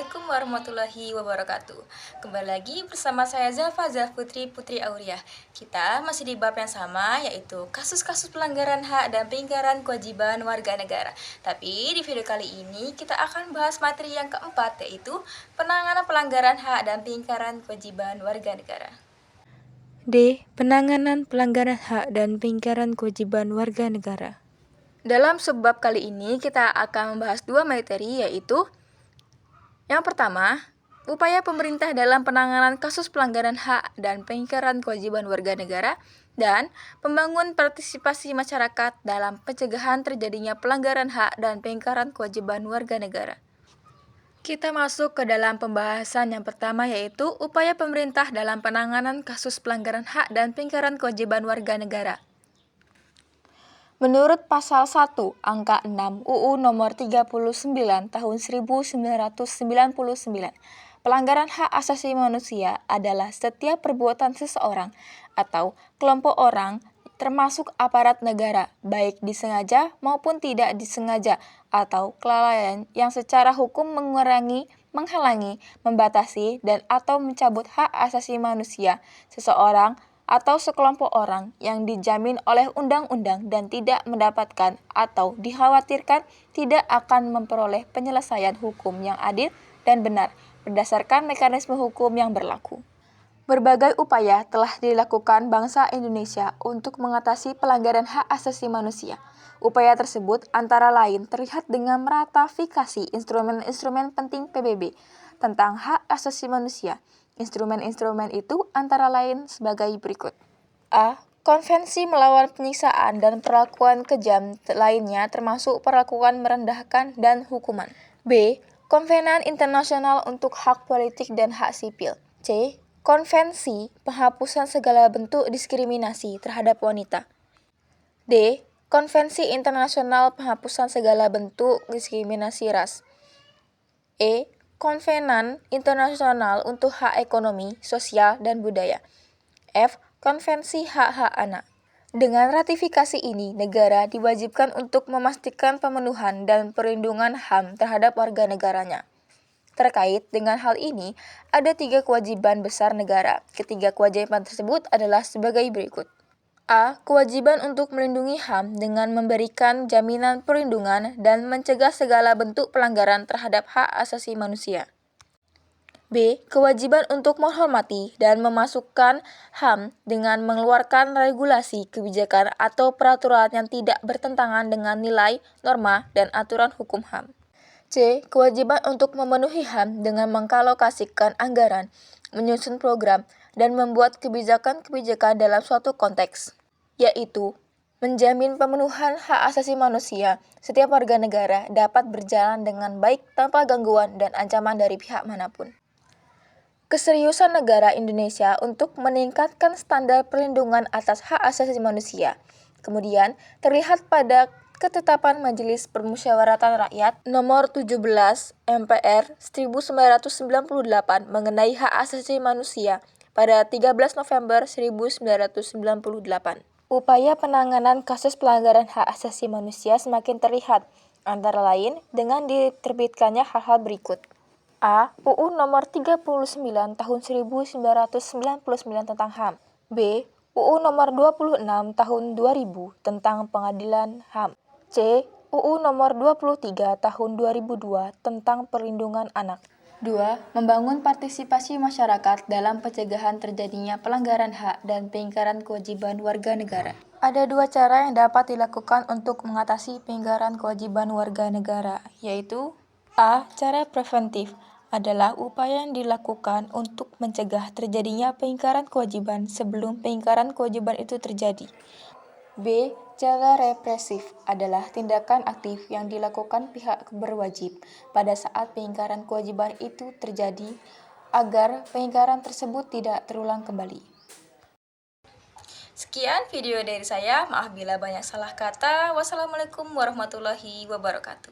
Assalamualaikum warahmatullahi wabarakatuh. Kembali lagi bersama saya Putri Auria. Kita masih di bab yang sama, yaitu kasus-kasus pelanggaran hak dan pelanggaran kewajiban warga negara. Tapi di video kali ini kita akan bahas materi yang keempat, yaitu penanganan pelanggaran hak dan pelanggaran kewajiban warga negara. D. Penanganan pelanggaran hak dan pelanggaran kewajiban warga negara. Dalam subbab kali ini kita akan membahas dua materi, yaitu yang pertama, upaya pemerintah dalam penanganan kasus pelanggaran hak dan pelanggaran kewajiban warga negara, dan membangun partisipasi masyarakat dalam pencegahan terjadinya pelanggaran hak dan pelanggaran kewajiban warga negara. Kita masuk ke dalam pembahasan yang pertama, yaitu upaya pemerintah dalam penanganan kasus pelanggaran hak dan pelanggaran kewajiban warga negara. Menurut pasal 1 angka 6 UU nomor 39 tahun 1999, pelanggaran hak asasi manusia adalah setiap perbuatan seseorang atau kelompok orang termasuk aparat negara, baik disengaja maupun tidak disengaja, atau kelalaian yang secara hukum mengurangi, menghalangi, membatasi, dan atau mencabut hak asasi manusia seseorang atau sekelompok orang yang dijamin oleh undang-undang dan tidak mendapatkan atau dikhawatirkan tidak akan memperoleh penyelesaian hukum yang adil dan benar berdasarkan mekanisme hukum yang berlaku. Berbagai upaya telah dilakukan bangsa Indonesia untuk mengatasi pelanggaran hak asasi manusia. Upaya tersebut antara lain terlihat dengan meratifikasi instrumen-instrumen penting PBB tentang hak asasi manusia. Instrumen-instrumen itu antara lain sebagai berikut. A. Konvensi melawan penyiksaan dan perlakuan kejam lainnya termasuk perlakuan merendahkan dan hukuman. B. Konvenan Internasional untuk Hak Politik dan Hak Sipil. C. Konvensi penghapusan segala bentuk diskriminasi terhadap wanita. D. Konvensi Internasional penghapusan segala bentuk diskriminasi ras. E. Konvenan Internasional untuk Hak Ekonomi, Sosial, dan Budaya. F. Konvensi Hak-Hak Anak. Dengan ratifikasi ini, negara diwajibkan untuk memastikan pemenuhan dan perlindungan HAM terhadap warga negaranya. Terkait dengan hal ini, ada 3 kewajiban besar negara. Ketiga kewajiban tersebut adalah sebagai berikut. A. Kewajiban untuk melindungi HAM dengan memberikan jaminan perlindungan dan mencegah segala bentuk pelanggaran terhadap hak asasi manusia. B. Kewajiban untuk menghormati dan memasukkan HAM dengan mengeluarkan regulasi, kebijakan, atau peraturan yang tidak bertentangan dengan nilai, norma, dan aturan hukum HAM. C. Kewajiban untuk memenuhi HAM dengan mengalokasikan anggaran, menyusun program, dan membuat kebijakan-kebijakan dalam suatu konteks, yaitu menjamin pemenuhan hak asasi manusia. Setiap warga negara dapat berjalan dengan baik tanpa gangguan dan ancaman dari pihak manapun. Keseriusan negara Indonesia untuk meningkatkan standar perlindungan atas hak asasi manusia kemudian terlihat pada Ketetapan Majelis Permusyawaratan Rakyat Nomor 17 MPR 1998 mengenai hak asasi manusia pada 13 November 1998. Upaya penanganan kasus pelanggaran hak asasi manusia semakin terlihat, antara lain dengan diterbitkannya hal-hal berikut. A. UU Nomor 39 Tahun 1999 tentang HAM. B. UU Nomor 26 Tahun 2000 tentang Pengadilan HAM. C. UU Nomor 23 Tahun 2002 tentang Perlindungan Anak. 2. Membangun partisipasi masyarakat dalam pencegahan terjadinya pelanggaran hak dan pelanggaran kewajiban warga negara. Ada 2 cara yang dapat dilakukan untuk mengatasi pelanggaran kewajiban warga negara, yaitu A. Cara preventif adalah upaya yang dilakukan untuk mencegah terjadinya pelanggaran kewajiban sebelum pelanggaran kewajiban itu terjadi. B. Cara represif adalah tindakan aktif yang dilakukan pihak berwajib pada saat pelanggaran kewajiban itu terjadi agar pelanggaran tersebut tidak terulang kembali. Sekian video dari saya, maaf bila banyak salah kata. Wassalamualaikum warahmatullahi wabarakatuh.